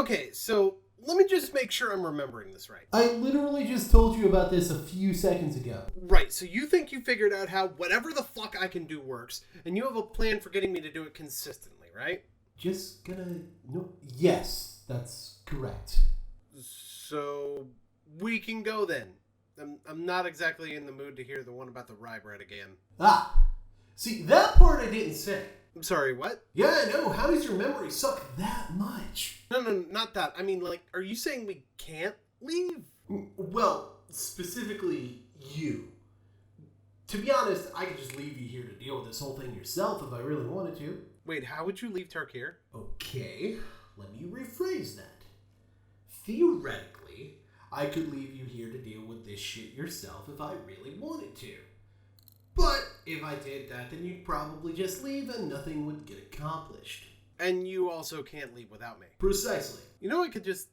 Okay, so let me just make sure I'm remembering this right. I literally just told you about this a few seconds ago. Right, so you think you figured out how whatever the fuck I can do works, and you have a plan for getting me to do it consistently, right? Just gonna... No. Yes, that's correct. So, we can go then. I'm not exactly in the mood to hear the one about the rye bread again. Ah! See, that part I didn't say. I'm sorry, what? Yeah, I know. How does your memory suck that much? No, not that. I mean, like, are you saying we can't leave? Well, specifically you. To be honest, I could just leave you here to deal with this whole thing yourself if I really wanted to. Wait, how would you leave Tarkir? Okay, let me rephrase that. Theoretically, I could leave you here to deal with this shit yourself if I really wanted to. But if I did that, then you'd probably just leave and nothing would get accomplished. And you also can't leave without me. Precisely. You know I could just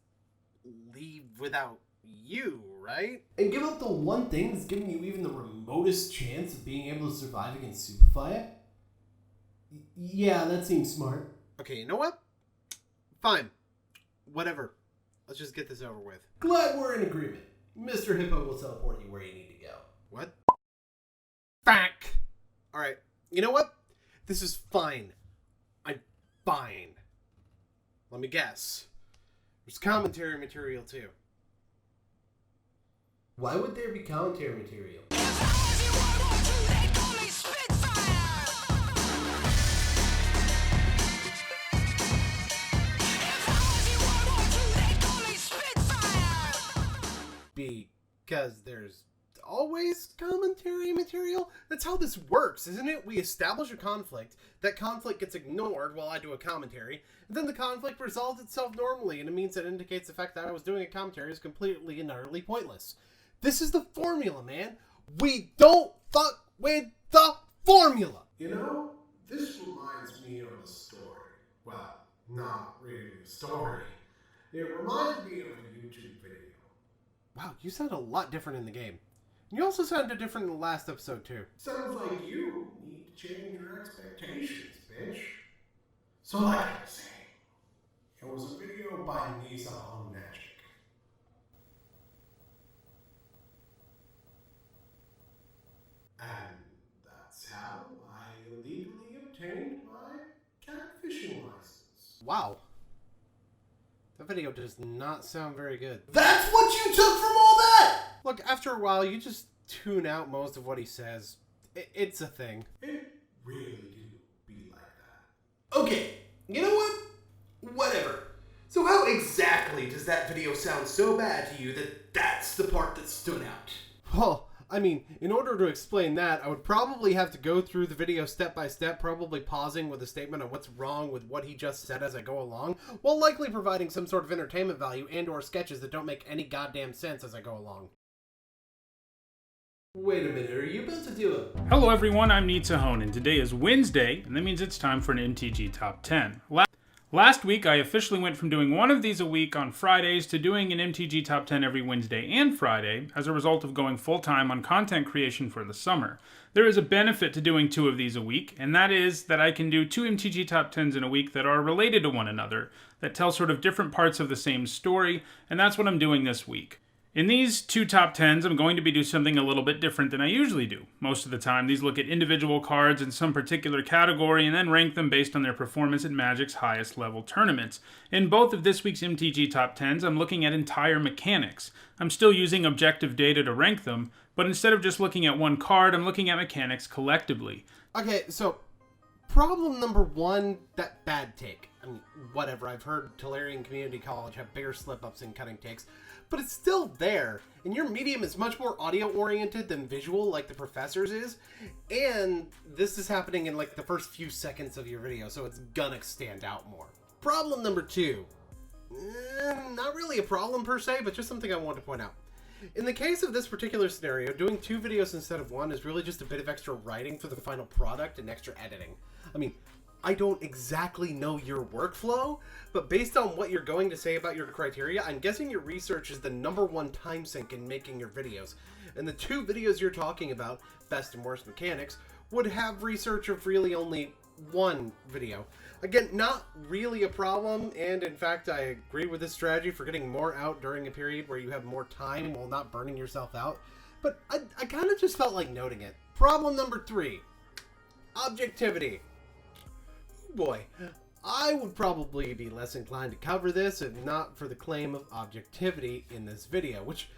leave without you, right? And give up the one thing that's giving you even the remotest chance of being able to survive against Superfire? Yeah, that seems smart. Okay, you know what? Fine. Whatever. Let's just get this over with. Glad we're in agreement. Mr. Hippo will teleport you where you need to go. What? Back! Alright, you know what? This is fine. I'm fine. Let me guess. There's commentary material too. Why would there be commentary material? Because there's always commentary material? That's how this works, isn't it? We establish a conflict, that conflict gets ignored while I do a commentary, and then the conflict resolves itself normally in a means that indicates the fact that I was doing a commentary is completely and utterly pointless. This is the formula, man. We don't fuck with the formula! You know, this reminds me of a story. Well, not really a story. It reminds me of a YouTube video. Wow, you sound a lot different in the game. You also sounded different in the last episode, too. Sounds like you need to change your expectations, bitch. So like I was saying, it was a video by Nizzahon Magic. And that's how I illegally obtained my catfishing license. Wow. That video does not sound very good. That's what you took from all that? Look, after a while, you just tune out most of what he says. It's a thing. It really do be like that. Okay, you know what? Whatever. So how exactly does that video sound so bad to you that that's the part that stood out? Well, I mean, in order to explain that, I would probably have to go through the video step by step, probably pausing with a statement on what's wrong with what he just said as I go along, while likely providing some sort of entertainment value and or sketches that don't make any goddamn sense as I go along. Wait a minute, are you about to do a... Hello everyone, I'm Nizzahon, and today is Wednesday, and that means it's time for an MTG Top 10. Last week, I officially went from doing one of these a week on Fridays to doing an MTG Top 10 every Wednesday and Friday as a result of going full-time on content creation for the summer. There is a benefit to doing two of these a week, and that is that I can do two MTG Top 10s in a week that are related to one another, that tell sort of different parts of the same story, and that's what I'm doing this week. In these two top 10s, I'm going to be doing something a little bit different than I usually do. Most of the time, these look at individual cards in some particular category and then rank them based on their performance at Magic's highest level tournaments. In both of this week's MTG top 10s, I'm looking at entire mechanics. I'm still using objective data to rank them, but instead of just looking at one card, I'm looking at mechanics collectively. Okay, so problem number one, that bad take. I mean, whatever, I've heard Tolarian Community College have bigger slip-ups in cutting takes, but it's still there, and your medium is much more audio-oriented than visual, like the professor's is, and this is happening in like the first few seconds of your video, so it's gonna stand out more. Problem number two. Not really a problem per se, but just something I want to point out. In the case of this particular scenario, doing two videos instead of one is really just a bit of extra writing for the final product and extra editing. I mean, I don't exactly know your workflow, but based on what you're going to say about your criteria, I'm guessing your research is the #1 time sink in making your videos. And the two videos you're talking about, best and worst mechanics, would have research of really only one video. Again, not really a problem, and in fact, I agree with this strategy for getting more out during a period where you have more time while not burning yourself out, but I kind of just felt like noting it. Problem number 3, objectivity. Boy, I would probably be less inclined to cover this if not for the claim of objectivity in this video, which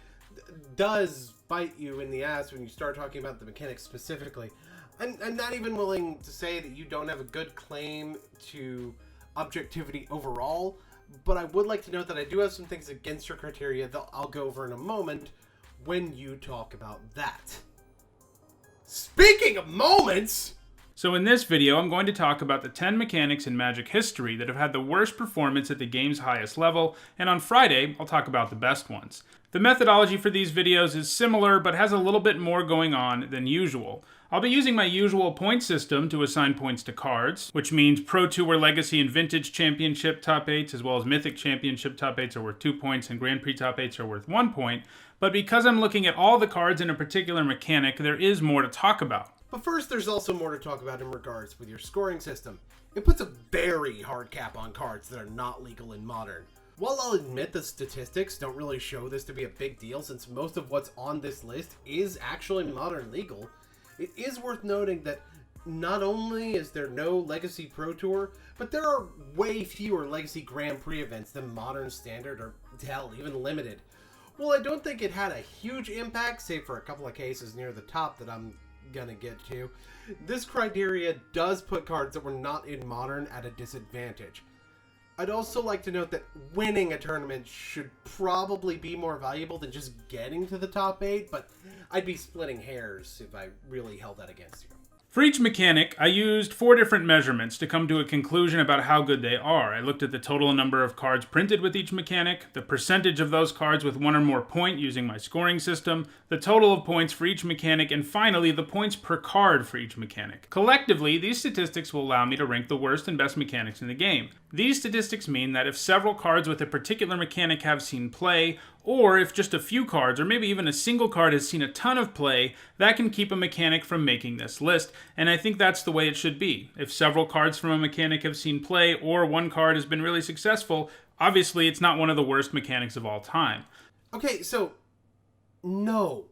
does bite you in the ass when you start talking about the mechanics specifically. I'm not even willing to say that you don't have a good claim to objectivity overall, but I would like to note that I do have some things against your criteria that I'll go over in a moment when you talk about that. Speaking of moments! So in this video, I'm going to talk about the 10 mechanics in Magic history that have had the worst performance at the game's highest level, and on Friday, I'll talk about the best ones. The methodology for these videos is similar, but has a little bit more going on than usual. I'll be using my usual point system to assign points to cards, which means Pro Tour, Legacy, and Vintage Championship top 8s, as well as Mythic Championship top 8s are worth 2 points, and Grand Prix top 8s are worth 1 point. But because I'm looking at all the cards in a particular mechanic, there is more to talk about. But first, there's also more to talk about in regards with your scoring system. It puts a very hard cap on cards that are not legal in Modern. While I'll admit the statistics don't really show this to be a big deal since most of what's on this list is actually Modern legal, it is worth noting that not only is there no Legacy Pro Tour, but there are way fewer Legacy Grand Prix events than Modern Standard or, hell, even Limited. While I don't think it had a huge impact, save for a couple of cases near the top that I'm gonna get to, this criteria does put cards that were not in Modern at a disadvantage. I'd also like to note that winning a tournament should probably be more valuable than just getting to the top 8, but I'd be splitting hairs if I really held that against you. For each mechanic, I used 4 different measurements to come to a conclusion about how good they are. I looked at the total number of cards printed with each mechanic, the percentage of those cards with 1 or more point using my scoring system, the total of points for each mechanic, and finally the points per card for each mechanic. Collectively, these statistics will allow me to rank the worst and best mechanics in the game. These statistics mean that if several cards with a particular mechanic have seen play, or if just a few cards, or maybe even a single card has seen a ton of play, that can keep a mechanic from making this list, and I think that's the way it should be. If several cards from a mechanic have seen play, or one card has been really successful, obviously it's not one of the worst mechanics of all time. Okay, so, no.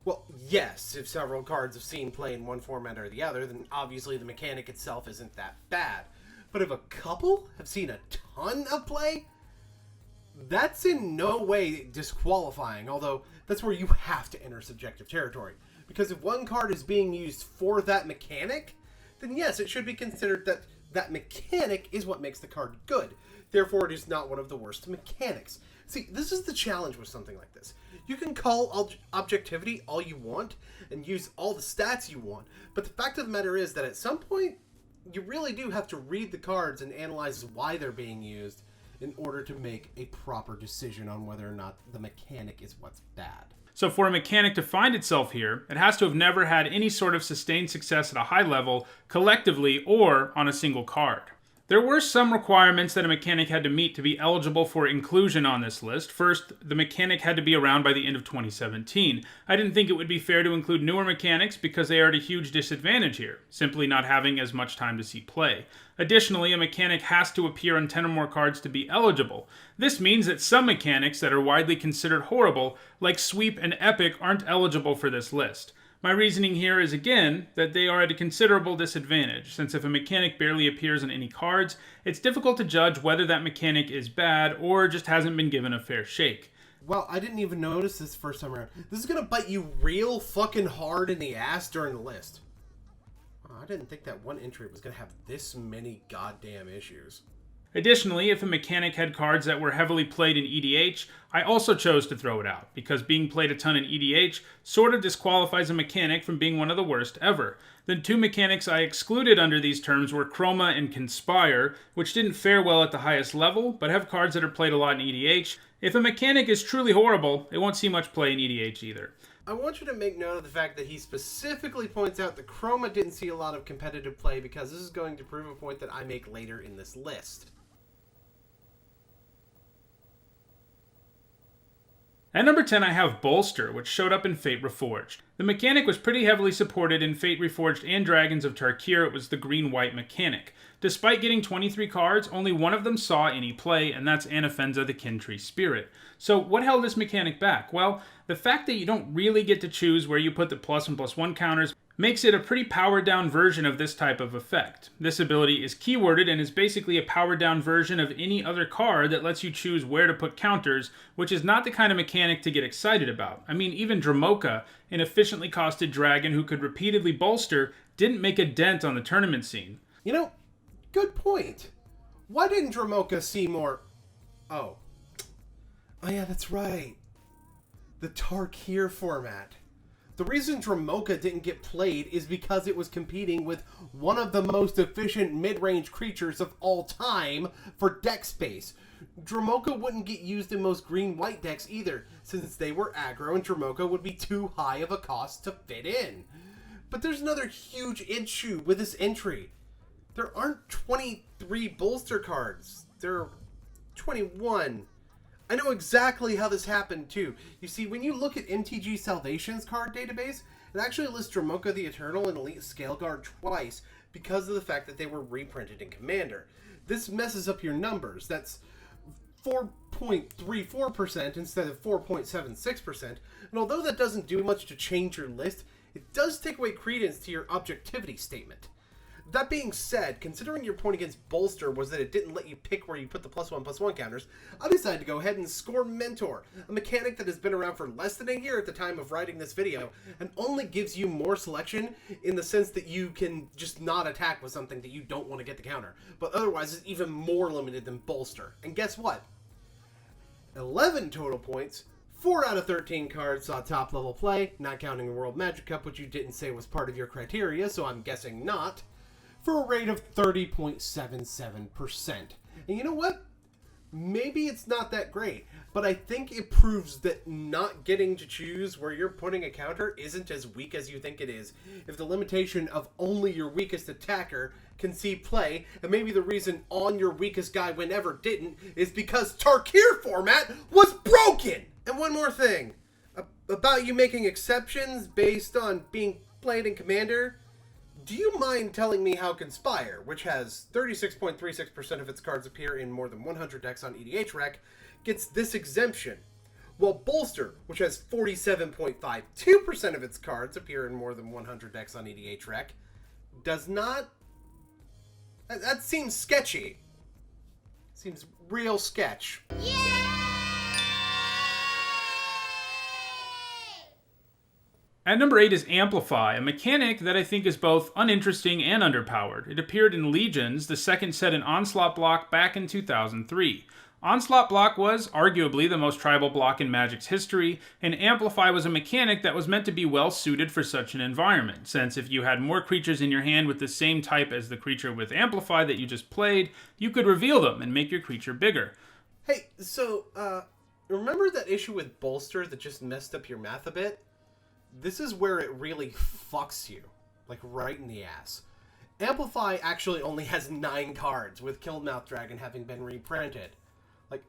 Well, yes, if several cards have seen play in one format or the other, then obviously the mechanic itself isn't that bad. But if a couple have seen a ton of play, that's in no way disqualifying, although that's where you have to enter subjective territory. Because if one card is being used for that mechanic, then yes, it should be considered that that mechanic is what makes the card good. Therefore, it is not one of the worst mechanics. See, this is the challenge with something like this. You can call objectivity all you want and use all the stats you want, but the fact of the matter is that at some point, you really do have to read the cards and analyze why they're being used in order to make a proper decision on whether or not the mechanic is what's bad. So for a mechanic to find itself here, it has to have never had any sort of sustained success at a high level, collectively, or on a single card. There were some requirements that a mechanic had to meet to be eligible for inclusion on this list. First, the mechanic had to be around by the end of 2017. I didn't think it would be fair to include newer mechanics because they are at a huge disadvantage here, simply not having as much time to see play. Additionally, a mechanic has to appear on 10 or more cards to be eligible. This means that some mechanics that are widely considered horrible, like Sweep and Epic, aren't eligible for this list. My reasoning here is, again, that they are at a considerable disadvantage, since if a mechanic barely appears on any cards, it's difficult to judge whether that mechanic is bad or just hasn't been given a fair shake. Well, I didn't even notice this first time around. This is gonna bite you real fucking hard in the ass during the list. I didn't think that one entry was gonna have this many goddamn issues. Additionally, if a mechanic had cards that were heavily played in EDH, I also chose to throw it out, because being played a ton in EDH sort of disqualifies a mechanic from being one of the worst ever. The 2 mechanics I excluded under these terms were Chroma and Conspire, which didn't fare well at the highest level, but have cards that are played a lot in EDH. If a mechanic is truly horrible, it won't see much play in EDH either. I want you to make note of the fact that he specifically points out that Chroma didn't see a lot of competitive play, because this is going to prove a point that I make later in this list. At number 10, I have Bolster, which showed up in Fate Reforged. The mechanic was pretty heavily supported in Fate Reforged and Dragons of Tarkir. It was the green-white mechanic. Despite getting 23 cards, only one of them saw any play, and that's Anafenza the Kintree Spirit. So what held this mechanic back? Well, the fact that you don't really get to choose where you put the +1/+1 counters makes it a pretty powered-down version of this type of effect. This ability is keyworded and is basically a powered-down version of any other card that lets you choose where to put counters, which is not the kind of mechanic to get excited about. I mean, even Dromoka, an efficiently costed dragon who could repeatedly bolster, didn't make a dent on the tournament scene. You know, good point. Why didn't Dromoka see more... Oh yeah, that's right. The Tarkir format. The reason Dromoka didn't get played is because it was competing with one of the most efficient mid-range creatures of all time for deck space. Dromoka wouldn't get used in most green-white decks either, since they were aggro and Dromoka would be too high of a cost to fit in. But there's another huge issue with this entry. There aren't 23 Bolster cards. There are 21. I know exactly how this happened too. You see, when you look at MTG Salvation's card database, it actually lists Dromoka the Eternal and Elite Scaleguard twice because of the fact that they were reprinted in Commander. This messes up your numbers. That's 4.34% instead of 4.76%, and although that doesn't do much to change your list, it does take away credence to your objectivity statement. That being said, considering your point against Bolster was that it didn't let you pick where you put the +1/+1 counters, I decided to go ahead and score Mentor, a mechanic that has been around for less than a year at the time of writing this video, and only gives you more selection in the sense that you can just not attack with something that you don't want to get the counter, but otherwise is even more limited than Bolster. And guess what? 11 total points, 4 out of 13 cards saw top level play, not counting the World Magic Cup, which you didn't say was part of your criteria, so I'm guessing not, for a rate of 30.77%. And you know what? Maybe it's not that great, but I think it proves that not getting to choose where you're putting a counter isn't as weak as you think it is. If the limitation of only your weakest attacker can see play, and maybe the reason on your weakest guy whenever didn't, is because Tarkir format was broken! And one more thing, about you making exceptions based on being played in Commander. Do you mind telling me how Conspire, which has 36.36% of its cards appear in more than 100 decks on EDH Rec, gets this exemption, while Bolster, which has 47.52% of its cards appear in more than 100 decks on EDH Rec, does not? That seems sketchy. Seems real sketch. At number 8 is Amplify, a mechanic that I think is both uninteresting and underpowered. It appeared in Legions, the second set in Onslaught block back in 2003. Onslaught block was arguably the most tribal block in Magic's history, and Amplify was a mechanic that was meant to be well suited for such an environment, since if you had more creatures in your hand with the same type as the creature with Amplify that you just played, you could reveal them and make your creature bigger. Hey, so, remember that issue with Bolster that just messed up your math a bit? This is where it really fucks you, like right in the ass. Amplify actually only has 9 cards, with Killmouth Dragon having been reprinted. Like,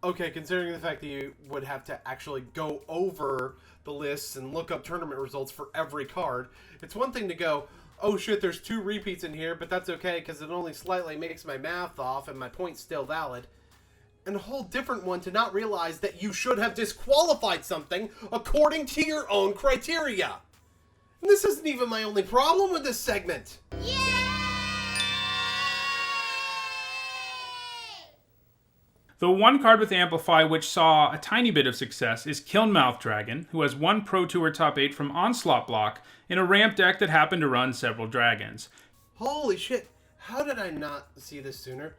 okay, considering the fact that you would have to actually go over the lists and look up tournament results for every card, it's one thing to go, oh shit, there's 2 repeats in here, but that's okay because it only slightly makes my math off and my point's still valid. And a whole different one to not realize that you should have disqualified something according to your own criteria. And this isn't even my only problem with this segment. The one card with Amplify which saw a tiny bit of success is Killmouth Dragon, who has 1 Pro Tour top 8 from Onslaught block in a ramp deck that happened to run several dragons. Holy shit, how did I not see this sooner?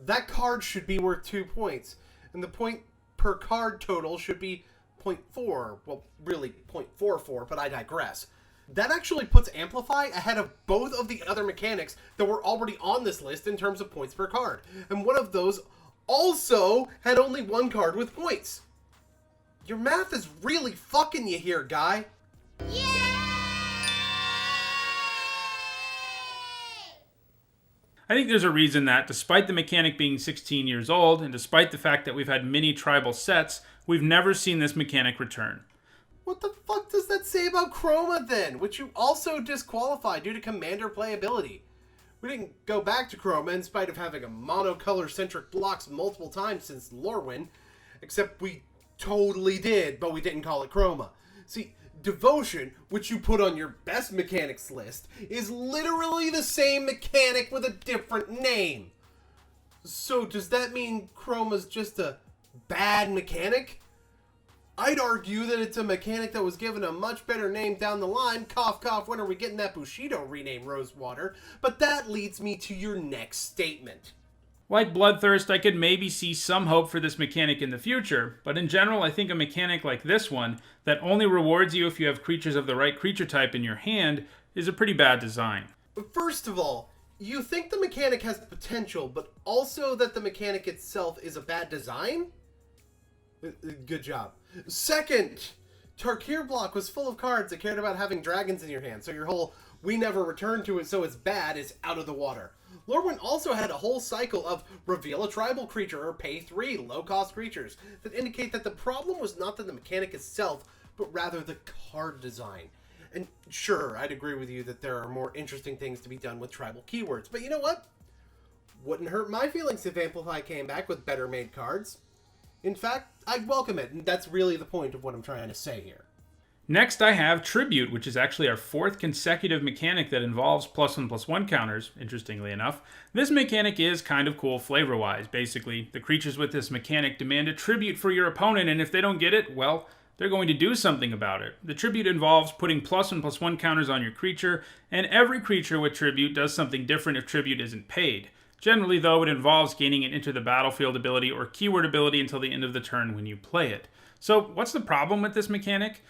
That card should be worth 2 points, and the point per card total should be 0.4. Well, really 0.44, but I digress. That actually puts Amplify ahead of both of the other mechanics that were already on this list in terms of points per card. And one of those also had only 1 card with points. Your math is really fucking you here, guy. I think there's a reason that, despite the mechanic being 16 years old, and despite the fact that we've had many tribal sets, we've never seen this mechanic return. What the fuck does that say about Chroma then, which you also disqualified due to commander playability? We didn't go back to Chroma in spite of having a monocolor-centric blocks multiple times since Lorwyn, except we totally did, but we didn't call it Chroma. See, Devotion, which you put on your best mechanics list, is literally the same mechanic with a different name. So does that mean Chroma's just a bad mechanic? I'd argue that it's a mechanic that was given a much better name down the line. Cough, cough, when are we getting that Bushido rename, Rosewater? But that leads me to your next statement. Like Bloodthirst, I could maybe see some hope for this mechanic in the future, but in general I think a mechanic like this one, that only rewards you if you have creatures of the right creature type in your hand, is a pretty bad design. First of all, you think the mechanic has potential, but also that the mechanic itself is a bad design? Good job. Second, Tarkir block was full of cards that cared about having dragons in your hand, so your whole "we never return to it so it's bad" is out of the water. Lorwyn also had a whole cycle of reveal a tribal creature or pay 3 low-cost creatures that indicate that the problem was not the mechanic itself, but rather the card design. And sure, I'd agree with you that there are more interesting things to be done with tribal keywords, but you know what? Wouldn't hurt my feelings if Amplify came back with better made cards. In fact, I'd welcome it, and that's really the point of what I'm trying to say here. Next I have Tribute, which is actually our 4th consecutive mechanic that involves +1/+1 counters, interestingly enough. This mechanic is kind of cool flavor-wise. Basically, the creatures with this mechanic demand a tribute for your opponent, and if they don't get it, well, they're going to do something about it. The tribute involves putting +1/+1 counters on your creature, and every creature with tribute does something different if tribute isn't paid. Generally, though, it involves gaining an Enter the Battlefield ability or keyword ability until the end of the turn when you play it. So, what's the problem with this mechanic?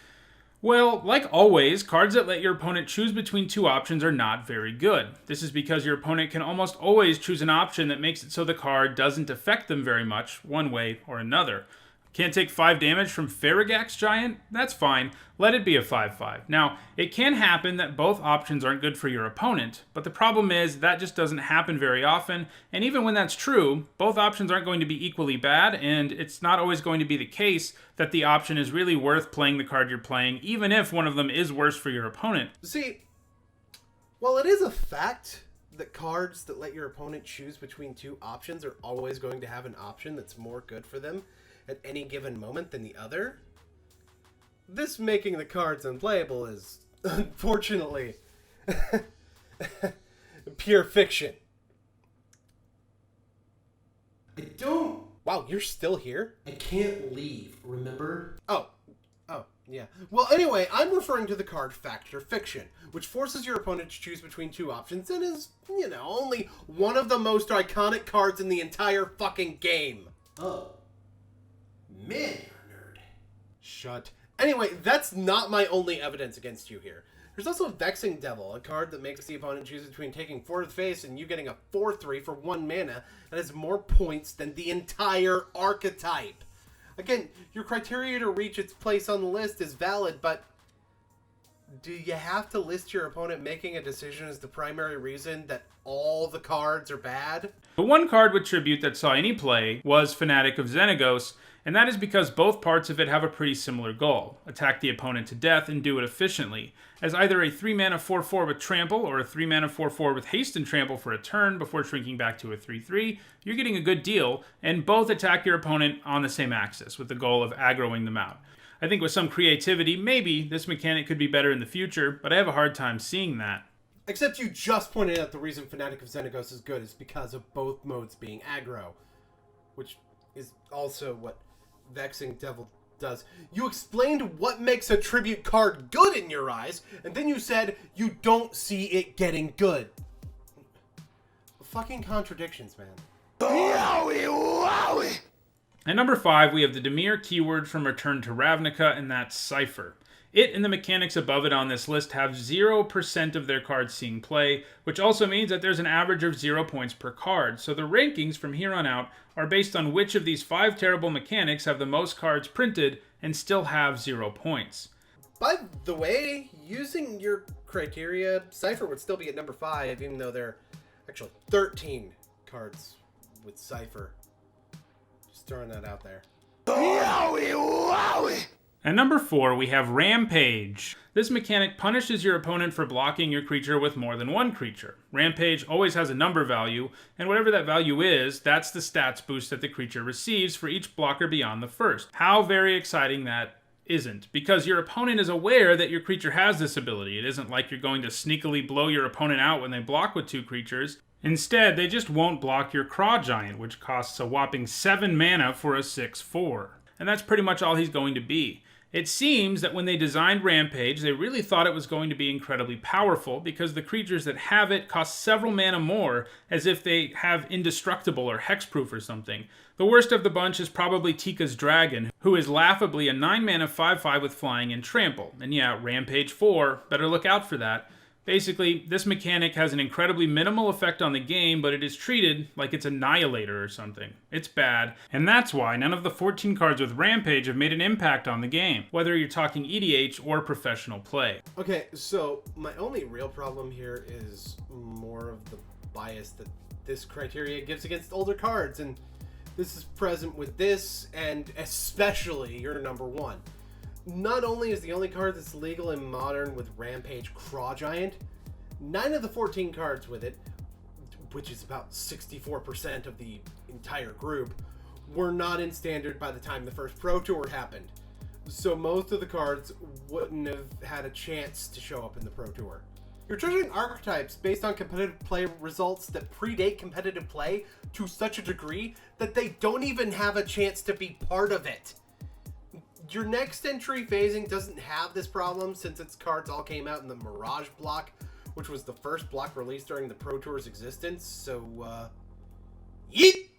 Well, like always, cards that let your opponent choose between 2 options are not very good. This is because your opponent can almost always choose an option that makes it so the card doesn't affect them very much, one way or another. Can't take 5 damage from Farragax Giant? That's fine. Let it be a 5/5. Now, it can happen that both options aren't good for your opponent, but the problem is that just doesn't happen very often, and even when that's true, both options aren't going to be equally bad, and it's not always going to be the case that the option is really worth playing the card you're playing, even if one of them is worse for your opponent. See, while it is a fact that cards that let your opponent choose between 2 options are always going to have an option that's more good for them at any given moment than the other, this making the cards unplayable is, unfortunately, pure fiction. I don't... Wow, you're still here? I can't leave, remember? Oh, yeah. Well, anyway, I'm referring to the card Fact or Fiction, which forces your opponent to choose between 2 options and is, only one of the most iconic cards in the entire fucking game. Oh. Man, you're a nerd. Shut. Anyway, that's not my only evidence against you here. There's also Vexing Devil, a card that makes the opponent choose between taking 4 to the face and you getting a 4/3 for 1 mana that has more points than the entire archetype. Again, your criteria to reach its place on the list is valid, but do you have to list your opponent making a decision as the primary reason that all the cards are bad? The one card with Tribute that saw any play was Fanatic of Xenagos, and that is because both parts of it have a pretty similar goal: attack the opponent to death and do it efficiently. As either a 3-mana 4/4 with Trample or a 3-mana 4/4 with Haste and Trample for a turn before shrinking back to a 3/3, you're getting a good deal, and both attack your opponent on the same axis with the goal of aggroing them out. I think with some creativity, maybe this mechanic could be better in the future, but I have a hard time seeing that. Except you just pointed out the reason Fanatic of Xenagos is good is because of both modes being aggro, which is also what Vexing Devil does. You explained what makes a tribute card good in your eyes, and then you said you don't see it getting good. Fucking contradictions, man. Wowie, wowie. At number 5, we have the Damier keyword from Return to Ravnica, and that's Cipher. It and the mechanics above it on this list have 0% of their cards seeing play, which also means that there's an average of 0 points per card, so the rankings from here on out are based on which of these 5 terrible mechanics have the most cards printed and still have 0 points. By the way, using your criteria, Cipher would still be at number 5, even though there are actually 13 cards with Cipher. Just throwing that out there. Yowie, wowie! And number 4, we have Rampage. This mechanic punishes your opponent for blocking your creature with more than one creature. Rampage always has a number value, and whatever that value is, that's the stats boost that the creature receives for each blocker beyond the first. How very exciting that isn't, because your opponent is aware that your creature has this ability. It isn't like you're going to sneakily blow your opponent out when they block with 2 creatures. Instead, they just won't block your Craw Giant, which costs a whopping 7 mana for a 6/4. And that's pretty much all he's going to be. It seems that when they designed Rampage, they really thought it was going to be incredibly powerful because the creatures that have it cost several mana more, as if they have Indestructible or Hexproof or something. The worst of the bunch is probably Tika's Dragon, who is laughably a 9 mana 5/5 with flying and trample. And yeah, Rampage 4, better look out for that. Basically, this mechanic has an incredibly minimal effect on the game, but it is treated like it's Annihilator or something. It's bad, and that's why none of the 14 cards with Rampage have made an impact on the game, whether you're talking EDH or professional play. Okay, so my only real problem here is more of the bias that this criteria gives against older cards, and this is present with this, and especially your number 1. Not only is the only card that's legal in Modern with Rampage Craw Giant, 9 of the 14 cards with it, which is about 64% of the entire group, were not in Standard by the time the first Pro Tour happened. So most of the cards wouldn't have had a chance to show up in the Pro Tour. You're judging archetypes based on competitive play results that predate competitive play to such a degree that they don't even have a chance to be part of it. Your next entry phasing doesn't have this problem since its cards all came out in the Mirage block, which was the first block released during the Pro Tour's existence, so, yeet!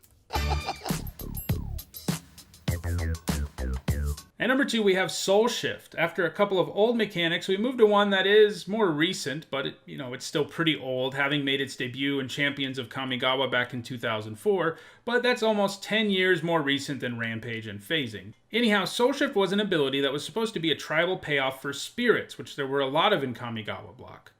And number 2, we have Soul Shift. After a couple of old mechanics, we moved to one that is more recent, but it's still pretty old, having made its debut in Champions of Kamigawa back in 2004, but that's almost 10 years more recent than Rampage and Phasing. Anyhow, Soul Shift was an ability that was supposed to be a tribal payoff for spirits, which there were a lot of in Kamigawa block.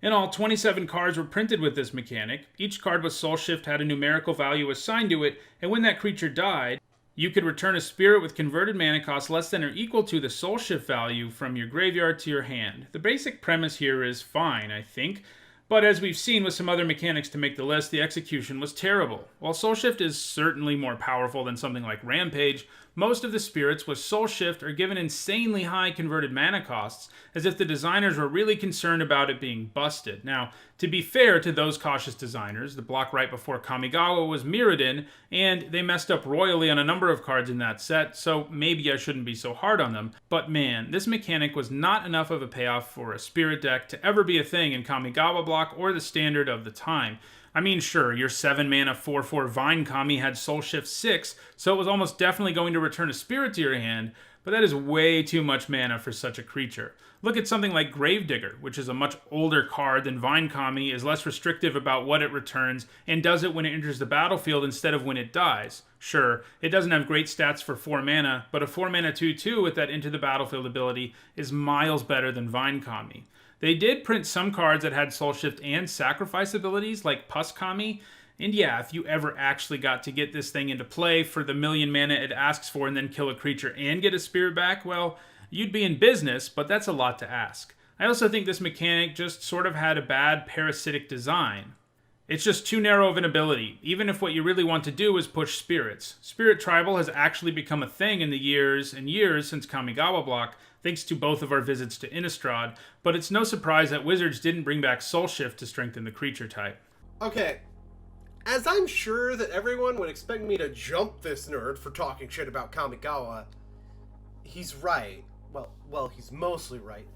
In all, 27 cards were printed with this mechanic. Each card with Soul Shift had a numerical value assigned to it, and when that creature died, you could return a spirit with converted mana cost less than or equal to the Soul Shift value from your graveyard to your hand. The basic premise here is fine, I think, but as we've seen with some other mechanics to make the list, the execution was terrible. While Soul Shift is certainly more powerful than something like Rampage, most of the spirits with Soul Shift are given insanely high converted mana costs, as if the designers were really concerned about it being busted. Now, to be fair to those cautious designers, the block right before Kamigawa was Mirrodin, and they messed up royally on a number of cards in that set, so maybe I shouldn't be so hard on them. But man, this mechanic was not enough of a payoff for a spirit deck to ever be a thing in Kamigawa block or the Standard of the time. I mean, sure, your 7 mana 4/4 Vine Kami had Soul Shift 6, so it was almost definitely going to return a spirit to your hand, but that is way too much mana for such a creature. Look at something like Gravedigger, which is a much older card than Vine Kami, is less restrictive about what it returns, and does it when it enters the battlefield instead of when it dies. Sure, it doesn't have great stats for 4 mana, but a 4 mana 2/2 with that Into the Battlefield ability is miles better than Vine Kami. They did print some cards that had Soul Shift and Sacrifice abilities, like Pus Kami, and yeah, if you ever actually got to get this thing into play for the 1,000,000 mana it asks for and then kill a creature and get a spirit back, well, you'd be in business, but that's a lot to ask. I also think this mechanic just sort of had a bad parasitic design. It's just too narrow of an ability, even if what you really want to do is push spirits. Spirit Tribal has actually become a thing in the years and years since Kamigawa block, thanks to both of our visits to Innistrad, but it's no surprise that Wizards didn't bring back Soul Shift to strengthen the creature type. Okay, as I'm sure that everyone would expect me to jump this nerd for talking shit about Kamigawa, he's right. Well, he's mostly right.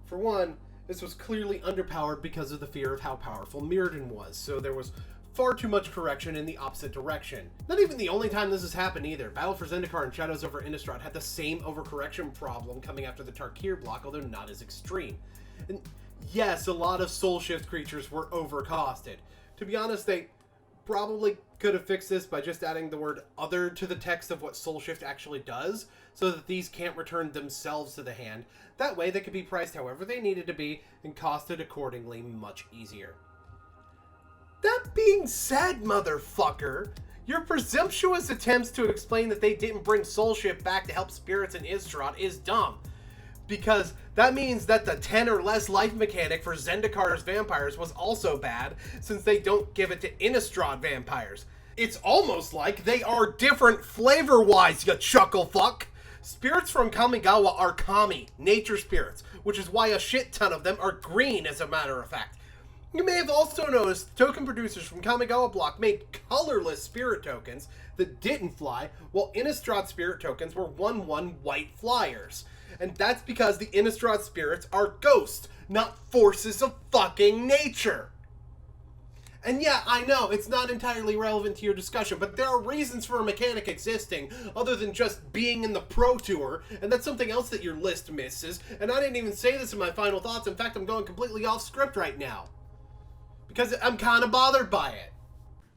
For one, this was clearly underpowered because of the fear of how powerful Mirrodin was, so there was far too much correction in the opposite direction. Not even the only time this has happened either. Battle for Zendikar and Shadows over Innistrad had the same overcorrection problem coming after the Tarkir block, although not as extreme. And yes, a lot of Soul Shift creatures were overcosted. To be honest, they probably could have fixed this by just adding the word other to the text of what Soul Shift actually does, so that these can't return themselves to the hand. That way they could be priced however they needed to be and costed accordingly much easier. That being said, motherfucker, Your presumptuous attempts to explain that they didn't bring Soul Shift back to help spirits in Innistrad is dumb. Because that means that the 10 or less life mechanic for Zendikar's vampires was also bad, since they don't give it to Innistrad vampires. It's almost like they are different flavor-wise, you chuckle fuck. Spirits from Kamigawa are kami, nature spirits, which is why a shit ton of them are green, as a matter of fact. You may have also noticed token producers from Kamigawa block made colorless spirit tokens that didn't fly, while Innistrad spirit tokens were 1/1 white flyers. And that's because the Innistrad spirits are ghosts, not forces of fucking nature. And yeah, I know, it's not entirely relevant to your discussion, but there are reasons for a mechanic existing other than just being in the Pro Tour, and that's something else that your list misses, and I didn't even say this in my final thoughts. In fact, I'm going completely off script right now. Because I'm kind of bothered by it.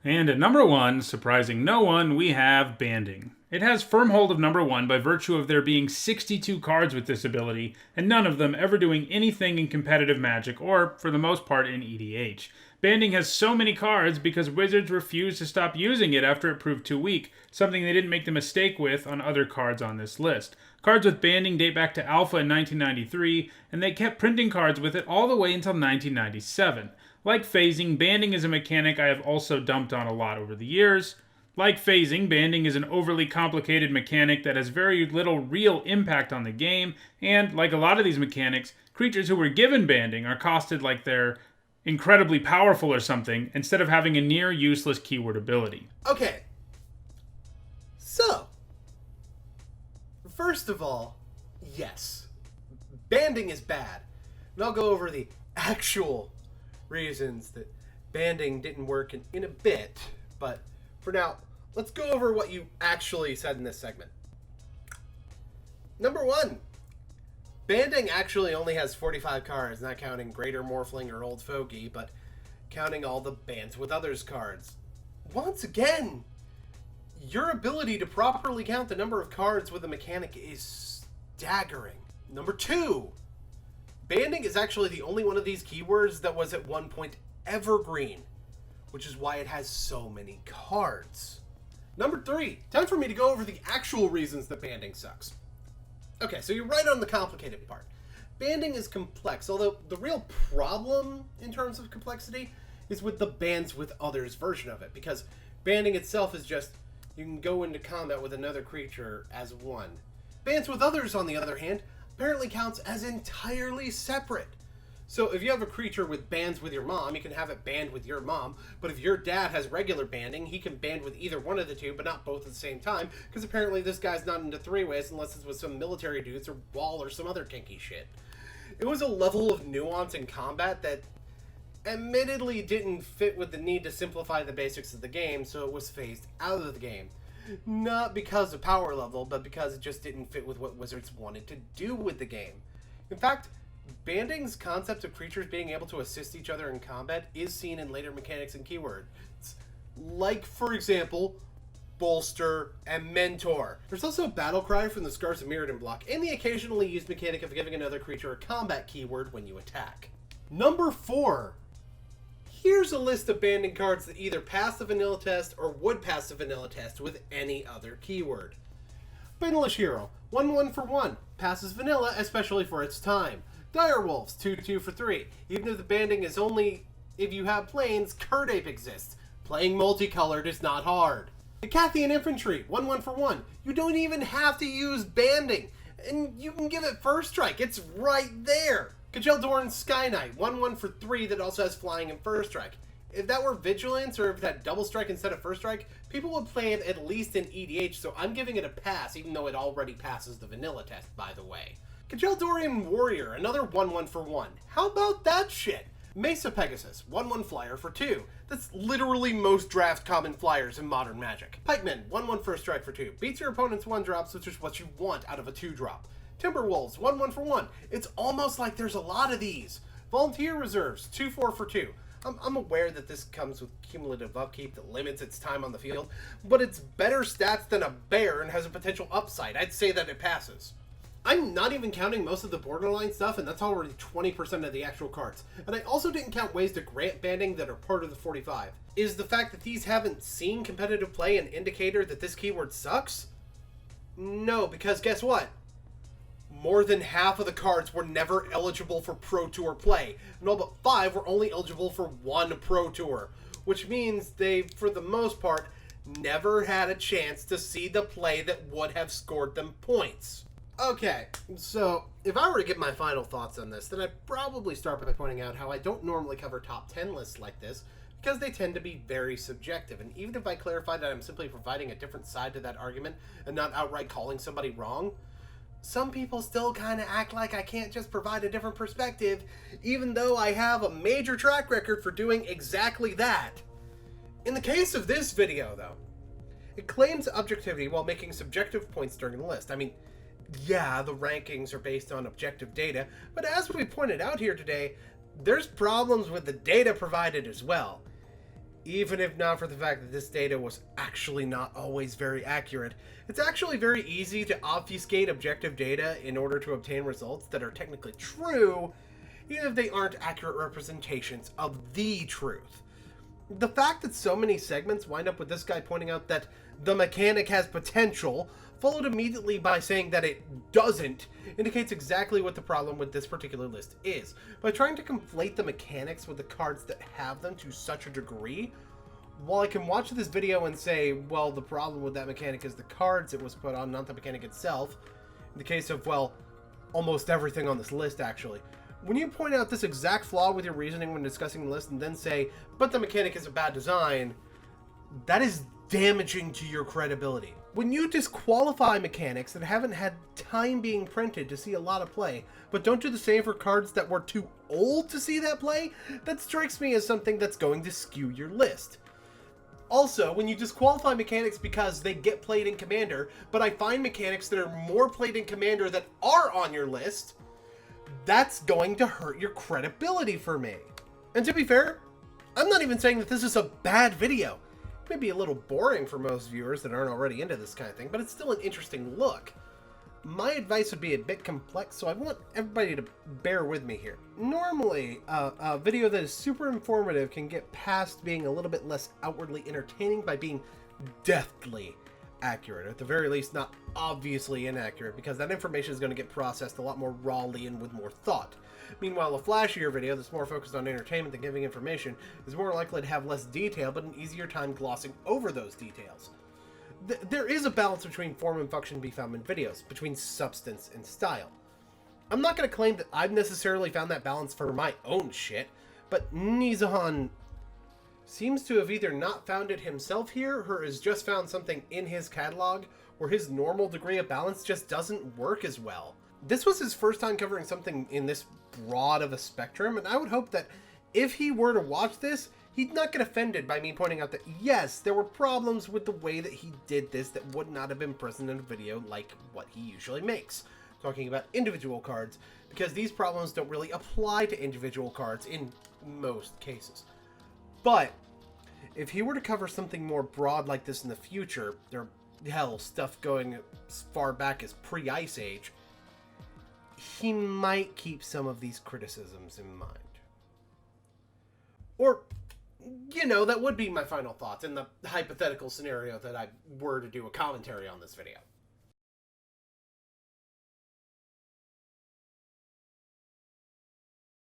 And at number 1, surprising no one, we have banding. It has firm hold of number 1 by virtue of there being 62 cards with this ability, and none of them ever doing anything in competitive Magic, or, for the most part, in EDH. Banding has so many cards because Wizards refused to stop using it after it proved too weak, something they didn't make the mistake with on other cards on this list. Cards with banding date back to Alpha in 1993, and they kept printing cards with it all the way until 1997. Like phasing, banding is a mechanic I have also dumped on a lot over the years. Like phasing, banding is an overly complicated mechanic that has very little real impact on the game, and like a lot of these mechanics, creatures who were given banding are costed like they're incredibly powerful or something, instead of having a near useless keyword ability. Okay. So, first of all, yes, banding is bad. And I'll go over the actual reasons that banding didn't work in a bit, but for now, let's go over what you actually said in this segment. Number 1, banding actually only has 45 cards, not counting Greater Morphling or Old Fogey, but counting all the Bands with Others cards. Once again, your ability to properly count the number of cards with a mechanic is staggering. Number 2, banding is actually the only one of these keywords that was at one point evergreen, which is why it has so many cards. Number 3, time for me to go over the actual reasons that banding sucks. Okay, so you're right on the complicated part. Banding is complex, although the real problem in terms of complexity is with the Bands with Others version of it, because banding itself is just, you can go into combat with another creature as one. Bands with Others, on the other hand, apparently counts as entirely separate. So if you have a creature with bands with your mom, you can have it band with your mom, but if your dad has regular banding, he can band with either one of the two, but not both at the same time, because apparently this guy's not into three-ways unless it's with some military dudes or Wall or some other kinky shit. It was a level of nuance in combat that admittedly didn't fit with the need to simplify the basics of the game, so it was phased out of the game. Not because of power level, but because it just didn't fit with what Wizards wanted to do with the game. In fact, banding's concept of creatures being able to assist each other in combat is seen in later mechanics and keywords. Like, for example, Bolster and Mentor. There's also a battle cry from the Scars of Mirrodin block, and the occasionally used mechanic of giving another creature a combat keyword when you attack. Number 4. Here's a list of banding cards that either pass the vanilla test or would pass the vanilla test with any other keyword. Banalish Hero, 1/1 for 1, passes vanilla, especially for its time. Direwolves, 2/2 for 3. Even if the banding is only if you have planes, Kurdape exists. Playing multicolored is not hard. Decathian Infantry, 1/1 for 1. You don't even have to use banding, and you can give it first strike. It's right there. Kajeldoran Sky Knight, 1/1 for 3 that also has flying and first strike. If that were Vigilance, or if it had double strike instead of first strike, people would play it at least in EDH, so I'm giving it a pass, even though it already passes the vanilla test, by the way. Kajeldorian Warrior, another 1/1 for 1. How about that shit? Mesa Pegasus, 1/1 flyer for 2. That's literally most draft common flyers in modern Magic. Pikemen, 1/1 first strike for 2. Beats your opponent's 1-drops, which is what you want out of a 2-drop. Timberwolves, 1/1 for 1. It's almost like there's a lot of these. Volunteer Reserves, 2/4 for 2. I'm aware that this comes with cumulative upkeep that limits its time on the field, but it's better stats than a bear and has a potential upside. I'd say that it passes. I'm not even counting most of the borderline stuff, and that's already 20% of the actual cards. And I also didn't count ways to grant banding that are part of the 45. Is the fact that these haven't seen competitive play an indicator that this keyword sucks? No, because guess what? More than half of the cards were never eligible for Pro Tour play, and all but 5 were only eligible for 1 Pro Tour, which means they, for the most part, never had a chance to see the play that would have scored them points. Okay, so if I were to give my final thoughts on this, then I'd probably start by pointing out how I don't normally cover top 10 lists like this, because they tend to be very subjective, and even if I clarify that I'm simply providing a different side to that argument and not outright calling somebody wrong, some people still kind of act like I can't just provide a different perspective, even though I have a major track record for doing exactly that. In the case of this video, though, it claims objectivity while making subjective points during the list. I mean, yeah, the rankings are based on objective data, but as we pointed out here today, there's problems with the data provided as well. Even if not for the fact that this data was actually not always very accurate, it's actually very easy to obfuscate objective data in order to obtain results that are technically true, even if they aren't accurate representations of the truth. The fact that so many segments wind up with this guy pointing out that the mechanic has potential, followed immediately by saying that it doesn't, indicates exactly what the problem with this particular list is. By trying to conflate the mechanics with the cards that have them to such a degree, while I can watch this video and say, well, the problem with that mechanic is the cards it was put on, not the mechanic itself, in the case of, well, almost everything on this list, actually. When you point out this exact flaw with your reasoning when discussing the list and then say, but the mechanic is a bad design, that is damaging to your credibility. When you disqualify mechanics that haven't had time being printed to see a lot of play, but don't do the same for cards that were too old to see that play, that strikes me as something that's going to skew your list. Also, when you disqualify mechanics because they get played in Commander, but I find mechanics that are more played in Commander that are on your list, that's going to hurt your credibility for me. And to be fair, I'm not even saying that this is a bad video. It may be a little boring for most viewers that aren't already into this kind of thing, but it's still an interesting look. My advice would be a bit complex, so I want everybody to bear with me here. Normally, a video that is super informative can get past being a little bit less outwardly entertaining by being deftly accurate, or at the very least not obviously inaccurate, because that information is going to get processed a lot more rawly and with more thought. Meanwhile, a flashier video that's more focused on entertainment than giving information is more likely to have less detail, but an easier time glossing over those details. There is a balance between form and function to be found in videos, between substance and style. I'm not going to claim that I've necessarily found that balance for my own shit, but Nizzahon seems to have either not found it himself here, or has just found something in his catalog where his normal degree of balance just doesn't work as well. This was his first time covering something in this broad of a spectrum, and I would hope that if he were to watch this, he'd not get offended by me pointing out that yes, there were problems with the way that he did this that would not have been present in a video like what he usually makes, talking about individual cards, because these problems don't really apply to individual cards in most cases. But if he were to cover something more broad like this in the future, or hell, stuff going as far back as pre-Ice Age, he might keep some of these criticisms in mind. Or, you know, that would be my final thoughts in the hypothetical scenario that I were to do a commentary on this video.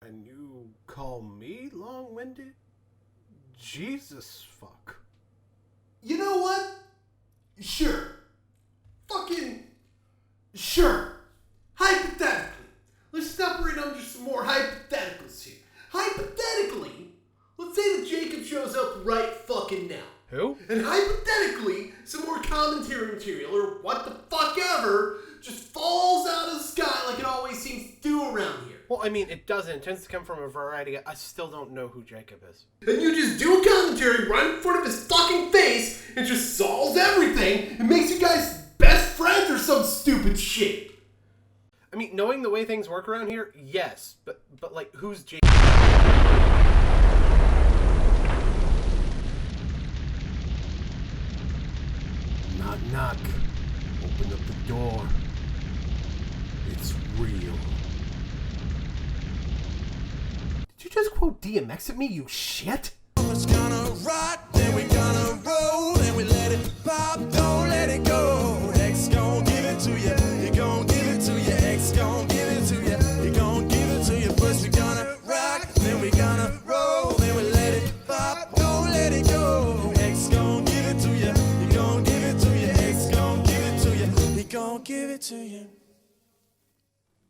And you call me long-winded? Jesus fuck. You know what? Sure. Fucking sure. Hypothetically. Let's separate under some more hypotheticals here. Hypothetically, let's say that Jacob shows up right fucking now. Who? And hypothetically, some more commentary material, or what the fuck ever, just falls out of the sky like it always seems to do around here. Well, I mean, it doesn't. It tends to come from a variety. I still don't know who Jacob is. And you just do a commentary right in front of his fucking face and just solves everything and makes you guys best friends or some stupid shit. I mean, knowing the way things work around here, yes. But like, who's Jacob? Knock, knock. Open up the door. it's real. Did you just quote DMX at me, you shit? It's gonna rock, then we gonna roll, and we let it pop, don't let it go. X gon' give it to you, he gon' give it to you. X gon' give it to you, he gon' give it to you. First we gonna rock, then we gonna roll, then we let it pop, don't let it go. X gon' give it to you, he gon' give it to you. X gon' give it to you, he gon' give it to you.